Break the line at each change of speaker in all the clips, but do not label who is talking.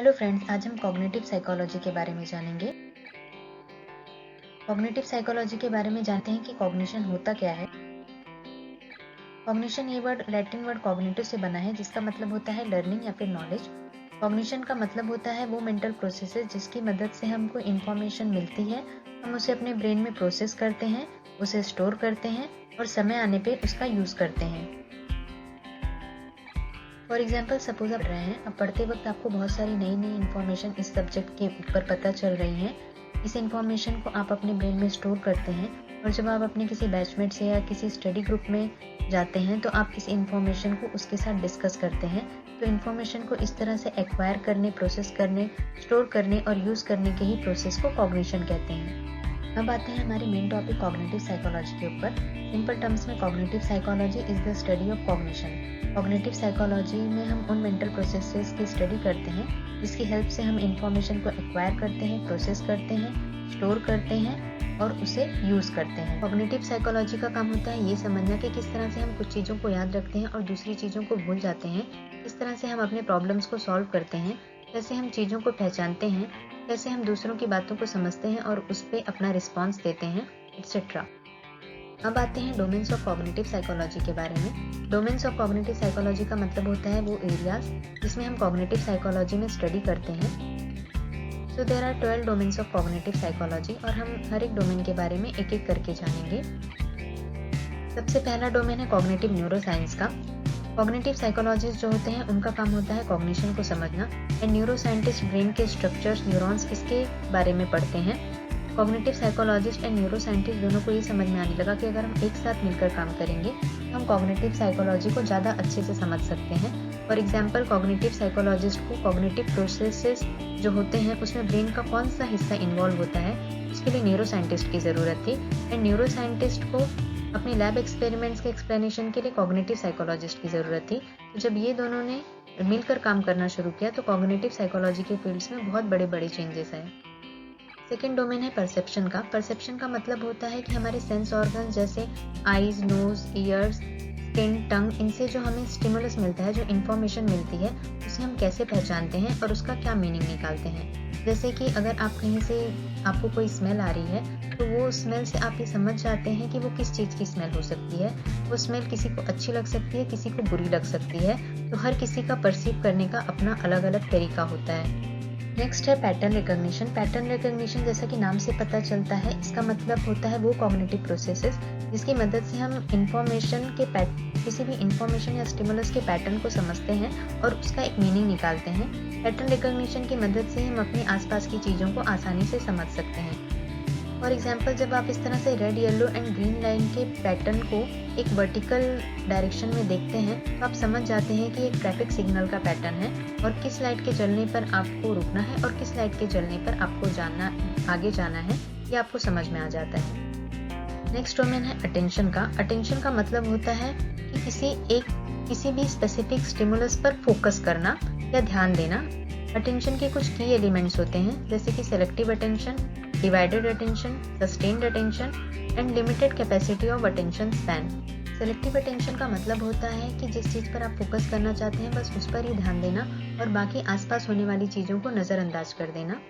Hello friends, आज हम cognitive psychology के बारे में जानेंगे। कॉग्निटिव साइकोलॉजी के बारे में जानते हैं कि कॉग्निशन होता क्या है। कॉग्निशन ये वर्ड लैटिन वर्ड कॉग्निटिव से बना है, जिसका मतलब होता है लर्निंग या फिर नॉलेज। कॉग्निशन का मतलब होता है वो मेंटल प्रोसेसेस जिसकी मदद से हमको इंफॉर्मेशन मिलती है, हम उसे अपने ब्रेन में प्रोसेस करते हैं, उसे स्टोर करते हैं और समय आने पर उसका यूज करते हैं। फॉर एग्जाम्पल, सपोज आप पढ़ रहे हैं, अब पढ़ते वक्त आपको बहुत सारी नई नई इन्फॉर्मेशन इस सब्जेक्ट के ऊपर पता चल रही है। इस इन्फॉर्मेशन को आप अपने ब्रेन में स्टोर करते हैं और जब आप अपने किसी बैचमेट से या किसी स्टडी ग्रुप में जाते हैं तो आप इस इन्फॉर्मेशन को उसके साथ डिस्कस करते हैं। तो इन्फॉर्मेशन को इस तरह से एक्वायर करने, प्रोसेस करने, स्टोर करने और यूज़ करने के ही प्रोसेस को कॉग्निशन कहते हैं। अब आते हैं हमारे मेन टॉपिक कॉग्निटिव साइकोलॉजी के ऊपर। सिंपल टर्म्स में cognitive psychology is the study of cognition. Cognitive psychology में हम उन मेंटल प्रोसेसेस की स्टडी करते हैं जिसकी हेल्प से हम इंफॉर्मेशन को एक्वायर करते हैं, प्रोसेस करते हैं, स्टोर करते हैं और उसे यूज़ करते हैं। कॉग्निटिव साइकोलॉजी का काम होता है ये समझना कि किस तरह से हम कुछ चीज़ों को याद रखते हैं और दूसरी चीज़ों को भूल जाते हैं, किस तरह से हम अपने प्रॉब्लम्स को सॉल्व करते हैं, कैसे हम चीज़ों को पहचानते हैं, कैसे हम दूसरों की बातों को समझते हैं और उस पर अपना रिस्पॉन्स देते हैं, एक्सेट्रा। अब आते हैं डोमेन्स ऑफ कॉग्निटिव साइकोलॉजी के बारे में। डोमेन्स ऑफ कॉग्निटिव साइकोलॉजी का मतलब होता है वो एरियाज जिसमें हम कॉग्निटिव साइकोलॉजी में स्टडी करते हैं। So there are 12 domains of cognitive psychology और हम हर एक डोमेन के बारे में एक एक करके जानेंगे। सबसे पहला डोमेन है कॉग्निटिव न्यूरोसाइंस का। कॉग्निटिव साइकोलॉजिस्ट जो होते हैं उनका काम होता है कॉग्निशन को समझना एंड न्यूरोसाइंटिस्ट ब्रेन के स्ट्रक्चर्स, न्यूरॉन्स, इसके बारे में पढ़ते हैं। कॉग्निटिव साइकोलॉजिस्ट एंड न्यूरोसाइंटिस्ट दोनों को ये समझ में आने लगा कि अगर हम एक साथ मिलकर काम करेंगे तो हम कॉग्निटिव साइकोलॉजी को ज़्यादा अच्छे से समझ सकते हैं। फॉर एग्जांपल, कॉग्निटिव साइकोलॉजिस्ट को कॉग्निटिव प्रोसेसेस जो होते हैं उसमें ब्रेन का कौन सा हिस्सा इन्वॉल्व होता है उसके लिए न्यूरोसाइंटिस्ट की ज़रूरत थी एंड न्यूरोसाइंटिस्ट को अपनी लैब एक्सपेरिमेंट्स के एक्सप्लेनेशन के लिए कॉग्निटिव साइकोलॉजिस्ट की ज़रूरत थी। तो जब ये दोनों ने मिलकर काम करना शुरू किया तो कॉग्निटिव साइकोलॉजी के फील्ड्स में बहुत बड़े बड़े चेंजेस आए। सेकेंड डोमेन है परसेप्शन का। परसेप्शन का मतलब होता है कि हमारे सेंस ऑर्गन जैसे आईज, नोज, ईयर्स, स्किन, टंग, इनसे जो हमें स्टिमुलस मिलता है, जो इन्फॉर्मेशन मिलती है, उसे हम कैसे पहचानते हैं और उसका क्या मीनिंग निकालते हैं। जैसे कि अगर आप कहीं से आपको कोई स्मेल आ रही है तो वो स्मेल से आप ये समझ जाते हैं कि वो किस चीज़ की स्मेल हो सकती है। वो स्मेल किसी को अच्छी लग सकती है, किसी को बुरी लग सकती है। तो हर किसी का परसीव करने का अपना अलग अलग तरीका होता है। नेक्स्ट है पैटर्न रिकॉग्निशन। पैटर्न रिकॉग्निशन जैसा कि नाम से पता चलता है, इसका मतलब होता है वो कॉग्निटिव प्रोसेसेस जिसकी मदद से हम किसी भी इंफॉर्मेशन या स्टिमुलस के पैटर्न को समझते हैं और उसका एक मीनिंग निकालते हैं। पैटर्न रिकॉग्निशन की मदद से हम अपने आसपास की चीज़ों को आसानी से समझ सकते हैं। फॉर एग्जाम्पल, जब आप इस तरह से red, yellow and green line के पैटर्न को एक वर्टिकल डायरेक्शन में देखते हैं तो आप समझ जाते हैं कि एक ट्रैफिक सिग्नल का पैटर्न है और किस लाइट के जलने पर आपको रुकना है और किस लाइट के जलने पर आपको आगे जाना है, ये आपको समझ में आ जाता है। नेक्स्ट डोमेन है अटेंशन का। अटेंशन का मतलब होता है कि किसी भी स्पेसिफिक स्टिमुलस पर फोकस करना या ध्यान देना। अटेंशन के कुछ की एलिमेंट्स होते हैं जैसे कि selective attention, divided attention, sustained attention and limited capacity of attention span. Selective attention का मतलब होता है कि जिस चीज़ पर आप फोकस करना चाहते हैं बस उस पर ही ध्यान देना और बाकी आसपास होने वाली चीज़ों को नज़रअंदाज कर देना।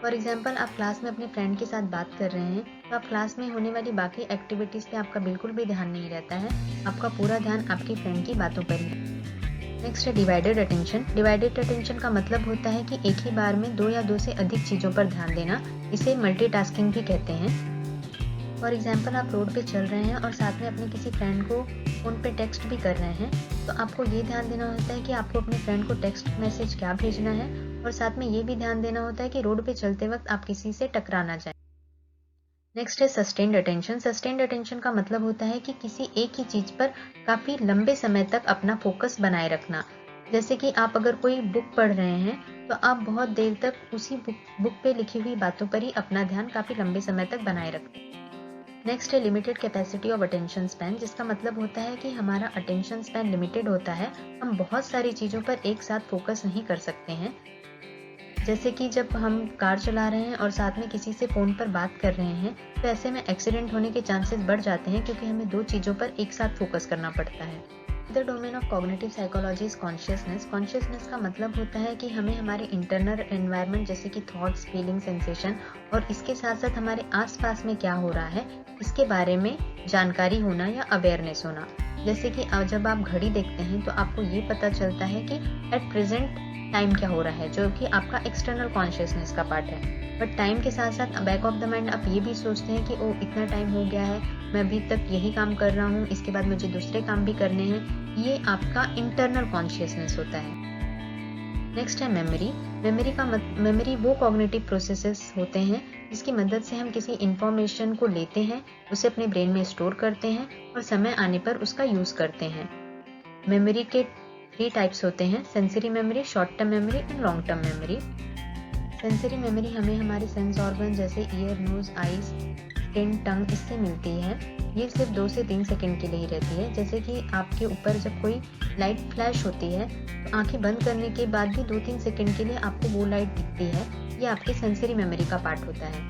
फॉर एग्जाम्पल, आप क्लास में अपने फ्रेंड के साथ बात कर रहे हैं तो आप क्लास में होने वाली बाकी एक्टिविटीज़ पे आपका बिल्कुल भी ध्यान नहीं रहता है, आपका पूरा ध्यान आपकी फ्रेंड की बातों पर ही। नेक्स्ट है डिवाइडेड अटेंशन। डिवाइडेड अटेंशन का मतलब होता है कि एक ही बार में 2 या 2 से अधिक चीज़ों पर ध्यान देना, इसे मल्टीटास्किंग भी कहते हैं। फॉर एग्जाम्पल, आप रोड पे चल रहे हैं और साथ में अपने किसी फ्रेंड को फ़ोन पे टेक्स्ट भी कर रहे हैं तो आपको ये ध्यान देना होता है कि आपको अपने फ्रेंड को टेक्स्ट मैसेज क्या भेजना है और साथ में ये भी ध्यान देना होता है कि रोड पे चलते वक्त आप किसी से टकरा ना जाए। नेक्स्ट है सस्टेन्ड अटेंशन। सस्टेन्ड अटेंशन का मतलब होता है कि किसी एक ही चीज़ पर काफ़ी लंबे समय तक अपना फोकस बनाए रखना। जैसे कि आप अगर कोई बुक पढ़ रहे हैं तो आप बहुत देर तक उसी बुक पे लिखी हुई बातों पर ही अपना ध्यान काफ़ी लंबे समय तक बनाए रखते हैं। नेक्स्ट है limited capacity of attention span, जिसका मतलब होता है कि हमारा अटेंशन स्पैन लिमिटेड होता है, हम बहुत सारी चीज़ों पर एक साथ फोकस नहीं कर सकते हैं। जैसे कि जब हम कार चला रहे हैं और साथ में किसी से फ़ोन पर बात कर रहे हैं तो ऐसे में एक्सीडेंट होने के चांसेस बढ़ जाते हैं क्योंकि हमें 2 चीज़ों पर एक साथ फोकस करना पड़ता है। The domain of cognitive psychology is consciousness. Consciousness का मतलब होता है कि हमें हमारे इंटरनल एनवायरनमेंट जैसे कि थॉट्स, फीलिंग, सेंसेशन और इसके साथ साथ हमारे आसपास में क्या हो रहा है इसके बारे में जानकारी होना या अवेयरनेस होना। जैसे कि जब आप घड़ी देखते हैं तो आपको ये पता चलता है कि एट प्रेजेंट टाइम क्या हो रहा है, जो कि आपका एक्सटर्नल कॉन्शियसनेस का पार्ट है। बट टाइम के साथ साथ बैक ऑफ द माइंड आप ये भी सोचते हैं कि ओ इतना टाइम हो गया है, मैं अभी तक यही काम कर रहा हूँ, इसके बाद मुझे दूसरे काम भी करने हैं। ये आपका इंटरनल कॉन्शियसनेस होता है। नेक्स्ट है मेमोरी। मेमोरी वो कॉग्निटिव प्रोसेसेस होते हैं जिसकी मदद से हम किसी इंफॉर्मेशन को लेते हैं, उसे अपने ब्रेन में स्टोर करते हैं और समय आने पर उसका यूज करते हैं। मेमोरी के 3 टाइप्स होते हैं: sensory memory, short term memory and long term memory. Sensory memory हमें हमारे सेंस ऑर्गन जैसे ईयर, नोज, आईज, स्किन, टंग इससे मिलती है। ये सिर्फ 2 से 3 सेकंड के लिए ही रहती है। जैसे कि आपके ऊपर जब कोई लाइट फ्लैश होती है तो आंखें बंद करने के बाद भी 2-3 सेकंड के लिए आपको वो लाइट दिखती है। ये आपके सेंसरी मेमोरी का पार्ट होता है।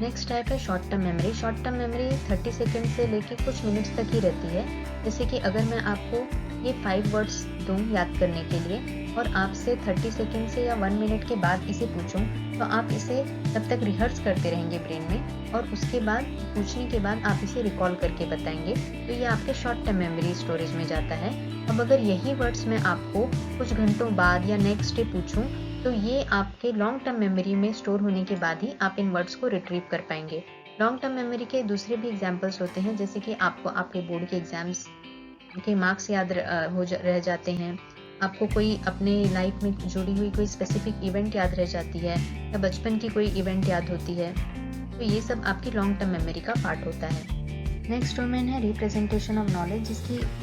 नेक्स्ट टाइप है short term memory. Short term memory 30 second से लेकर कुछ मिनट्स तक ही रहती है। जैसे कि अगर मैं आपको ये 5 वर्ड्स दूं याद करने के लिए और आपसे 30 सेकंड से या 1 मिनट के बाद इसे पूछूं तो आप इसे तब तक रिहर्स करते रहेंगे ब्रेन में और उसके बाद पूछने के बाद आप इसे रिकॉल करके बताएंगे। तो ये आपके शॉर्ट टर्म मेमोरी स्टोरेज में जाता है। अब अगर यही वर्ड्स मैं आपको कुछ घंटों बाद या नेक्स्ट डे पूछूं तो ये आपके लॉन्ग टर्म मेमोरी में स्टोर होने के बाद ही आप इन वर्ड्स को रिट्रीव कर पाएंगे। लॉन्ग टर्म मेमोरी के दूसरे भी एग्जाम्पल्स होते हैं, जैसे कि आपको आपके बोर्ड के एग्जाम्स के मार्क्स याद रह जाते हैं, आपको कोई अपने लाइफ में जुड़ी हुई कोई स्पेसिफिक इवेंट याद रह जाती है या बचपन की कोई इवेंट याद होती है। तो ये सब आपकी लॉन्ग टर्म मेमोरी का पार्ट होता है। नेक्स्ट डोमेन है रिप्रेजेंटेशन ऑफ नॉलेज,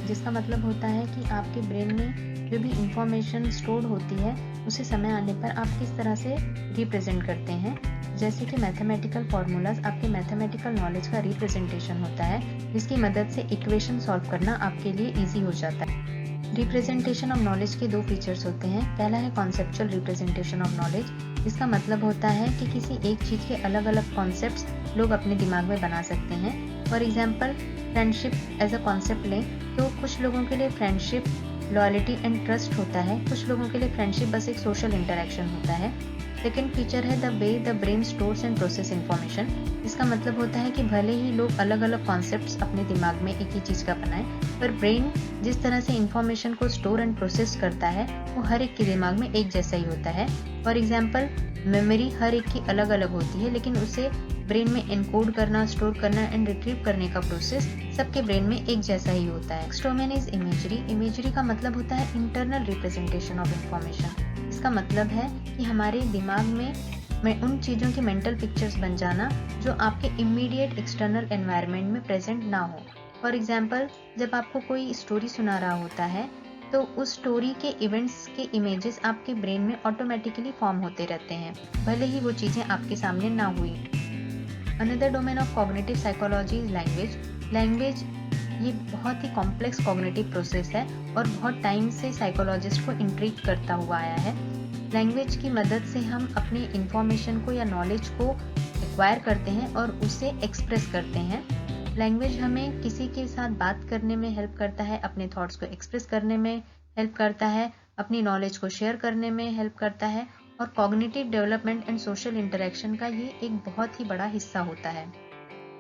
जिसका मतलब होता है कि आपके ब्रेन में जो भी इंफॉर्मेशन स्टोर्ड होती है उसे समय आने पर आप किस तरह से रिप्रेजेंट करते हैं। जैसे कि मैथमेटिकल फार्मूलाज आपके मैथमेटिकल नॉलेज का रिप्रेजेंटेशन होता है, जिसकी मदद से इक्वेशन सॉल्व करना आपके लिए ईजी हो जाता है। रिप्रेजेंटेशन ऑफ नॉलेज के 2 फीचर्स होते हैं। पहला है कॉन्सेप्चुअल रिप्रेजेंटेशन ऑफ नॉलेज, जिसका मतलब होता है कि किसी एक चीज़ के अलग अलग कॉन्सेप्ट्स लोग अपने दिमाग में बना सकते हैं। For example friendship as a concept लें तो कुछ लोगों के लिए फ्रेंडशिप लॉयल्टी एंड ट्रस्ट होता है, कुछ लोगों के लिए फ्रेंडशिप बस एक सोशल इंटरेक्शन होता है। सेकेंड फीचर है the way the brain stores and process information. इसका मतलब होता है कि भले ही लोग अलग अलग कॉन्सेप्ट्स अपने दिमाग में एक ही चीज़ का बनाएं, पर ब्रेन जिस तरह से इन्फॉर्मेशन को स्टोर एंड प्रोसेस करता है वो हर एक के दिमाग में एक जैसा ही होता है। फॉर एग्जाम्पल मेमोरी हर एक की अलग अलग होती है, लेकिन उसे ब्रेन में एनकोड करना, स्टोर करना एंड रिट्रीव करने का प्रोसेस सबके ब्रेन में एक जैसा ही होता है। Next domain is imagery. Imagery का मतलब होता है इंटरनल रिप्रेजेंटेशन ऑफ इंफॉर्मेशन। इसका मतलब है कि हमारे दिमाग में उन चीज़ों की मेंटल पिक्चर्स बन जाना जो आपके इमीडिएट एक्सटर्नल एनवायरनमेंट में प्रेजेंट ना हो। फॉर एग्जाम्पल जब आपको कोई स्टोरी सुना रहा होता है तो उस स्टोरी के इवेंट्स के इमेजेस आपके ब्रेन में ऑटोमेटिकली फॉर्म होते रहते हैं, भले ही वो चीज़ें आपके सामने ना हुई। Another domain of cognitive psychology is language. Language ये बहुत ही कॉम्प्लेक्स कॉग्निटिव प्रोसेस है और बहुत टाइम से साइकोलॉजिस्ट को इंट्रीग करता हुआ आया है। लैंग्वेज की मदद से हम अपनी इंफॉर्मेशन को या नॉलेज को एक्वायर करते हैं और उसे एक्सप्रेस करते हैं। लैंग्वेज हमें किसी के साथ बात करने में हेल्प करता है, अपने थॉट्स को एक्सप्रेस करने में हेल्प करता है, अपनी नॉलेज को शेयर करने में हेल्प करता है और cognitive development and social interaction का ये एक बहुत ही बड़ा हिस्सा होता है।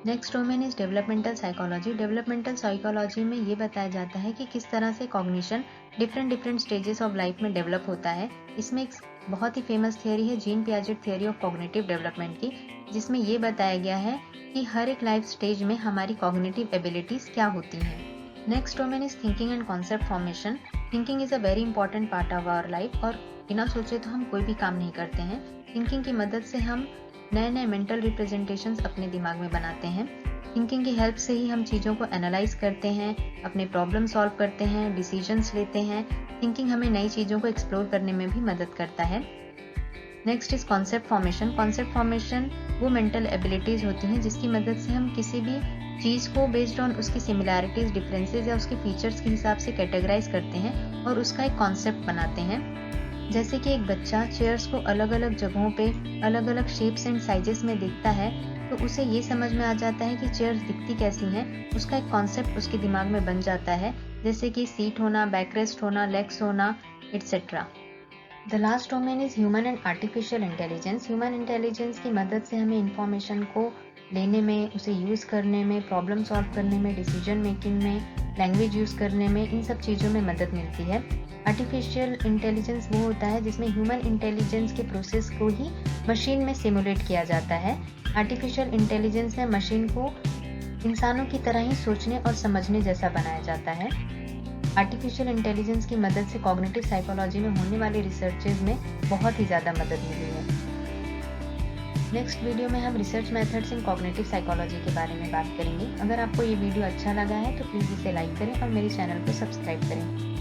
Next domain is developmental psychology. Developmental psychology में ये बताया जाता है कि किस तरह से cognition different stages of life में डेवलप होता है। इसमें एक बहुत ही फेमस थियरी है gene Piaget theory of cognitive development की, जिसमें ये बताया गया है कि हर एक लाइफ स्टेज में हमारी कॉग्निटिव एबिलिटीज क्या होती हैं। Next domain is thinking and concept formation. Thinking is a very important part of our life और बिना सोचे तो हम कोई भी काम नहीं करते हैं। थिंकिंग की मदद से हम नए मेंटल रिप्रेजेंटेशंस अपने दिमाग में बनाते हैं। थिंकिंग की हेल्प से ही हम चीज़ों को एनालाइज करते हैं, अपने प्रॉब्लम सॉल्व करते हैं, डिसीजंस लेते हैं। थिंकिंग हमें नई चीज़ों को एक्सप्लोर करने में भी मदद करता है। Next is concept formation. Concept formation वो मेंटल एबिलिटीज होती हैं जिसकी मदद से हम किसी भी चीज़ को बेस्ड ऑन उसकी सिमिलैरिटीज, डिफरेंसेस या उसके फीचर्स के हिसाब से कैटेगराइज करते हैं और उसका एक कॉन्सेप्ट बनाते हैं। जैसे कि एक बच्चा चेयर्स को अलग अलग जगहों पे अलग अलग शेप्स एंड साइजेस में देखता है तो उसे ये समझ में आ जाता है कि चेयर्स दिखती कैसी हैं, उसका एक कॉन्सेप्ट उसके दिमाग में बन जाता है जैसे कि सीट होना, बैकरेस्ट होना, लेग्स होना, etcetera. The last domain is human and artificial intelligence. Human intelligence की मदद से हमें इंफॉर्मेशन को लेने में, उसे यूज़ करने में, प्रॉब्लम सॉल्व करने में, डिसीजन मेकिंग में, लैंग्वेज यूज़ करने में, इन सब चीज़ों में मदद मिलती है। आर्टिफिशियल इंटेलिजेंस वो होता है जिसमें ह्यूमन इंटेलिजेंस के प्रोसेस को ही मशीन में सिमुलेट किया जाता है। आर्टिफिशियल इंटेलिजेंस में मशीन को इंसानों की तरह ही सोचने और समझने जैसा बनाया जाता है। आर्टिफिशियल इंटेलिजेंस की मदद से कॉग्निटिव साइकोलॉजी में होने वाली रिसर्चेज में बहुत ही ज़्यादा मदद मिली है। नेक्स्ट वीडियो में हम research methods in cognitive psychology के बारे में बात करेंगे। अगर आपको ये वीडियो अच्छा लगा है तो प्लीज़ इसे लाइक करें और मेरे चैनल को सब्सक्राइब करें।